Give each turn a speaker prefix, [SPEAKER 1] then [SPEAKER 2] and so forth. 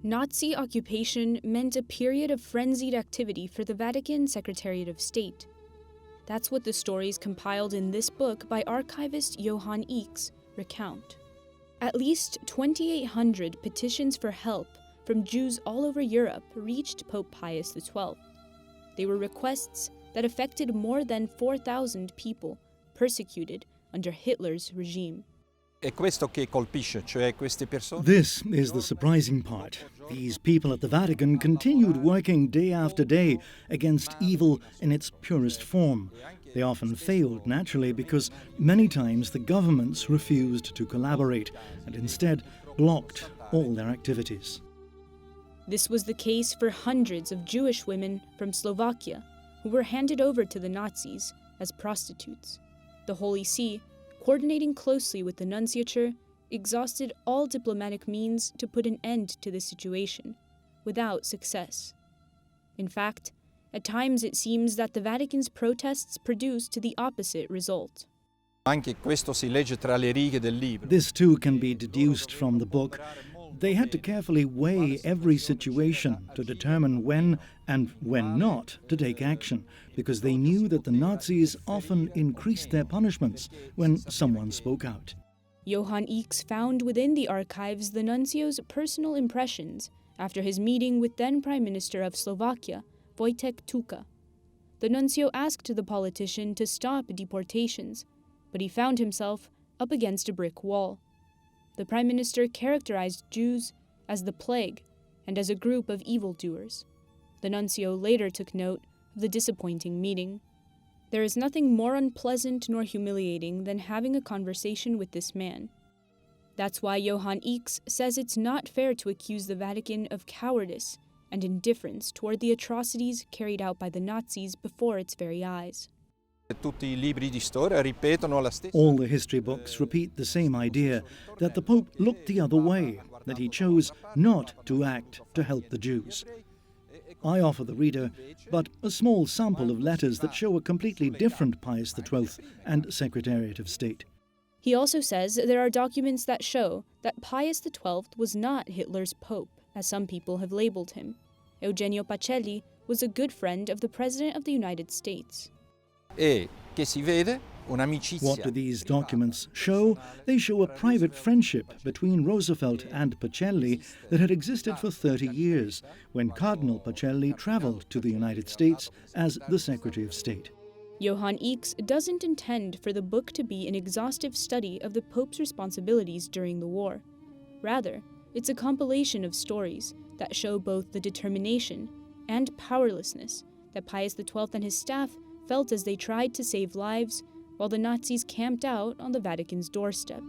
[SPEAKER 1] Nazi occupation meant a period of frenzied activity for the Vatican Secretariat of State. That's what the stories compiled in this book by archivist Johann Eeks recount. At least 2,800 petitions for help from Jews all over Europe reached Pope Pius XII. They were requests that affected more than 4,000 people persecuted under Hitler's regime.
[SPEAKER 2] This
[SPEAKER 3] is the surprising part. These people at the Vatican continued working day after day against evil in its purest form. They often failed, naturally, because many times the governments refused to collaborate and instead blocked all their activities.
[SPEAKER 1] This was the case for hundreds of Jewish women from Slovakia who were handed over to the Nazis as prostitutes. The Holy See, coordinating closely with the nunciature, exhausted all diplomatic means to put an end to the situation, without success. In fact, at times it seems that the Vatican's protests produced the opposite result.
[SPEAKER 3] This too can be deduced from the book. They had to carefully weigh every situation to determine when and when not to take action, because they knew that the Nazis often increased their punishments when someone spoke out.
[SPEAKER 1] Johann Eeks found within the archives the nuncio's personal impressions after his meeting with then Prime Minister of Slovakia, Wojtek Tuka. The nuncio asked the politician to stop deportations, but he found himself up against a brick wall. The Prime Minister characterized Jews as the plague and as a group of evildoers. The nuncio later took note of the disappointing meeting. There is nothing more unpleasant nor humiliating than having a conversation with this man. That's why Johann Eeks says it's not fair to accuse the Vatican of cowardice and indifference toward the atrocities carried out by the Nazis before its very eyes.
[SPEAKER 3] All the history books repeat the same idea, that the Pope looked the other way, that he chose not to act to help the Jews. I offer the reader but a small sample of letters that show a completely different Pius XII and Secretariat of State.
[SPEAKER 1] He also says there are documents that show that Pius XII was not Hitler's Pope, as some people have labeled him. Eugenio Pacelli was a good friend of the President of the United States.
[SPEAKER 3] What do these documents show? They show a private friendship between Roosevelt and Pacelli that had existed for 30 years, when Cardinal Pacelli traveled to the United States as the Secretary of State.
[SPEAKER 1] Johann Eeks doesn't intend for the book to be an exhaustive study of the Pope's responsibilities during the war. Rather, it's a compilation of stories that show both the determination and powerlessness that Pius XII and his staff felt as they tried to save lives while the Nazis camped out on the Vatican's doorstep.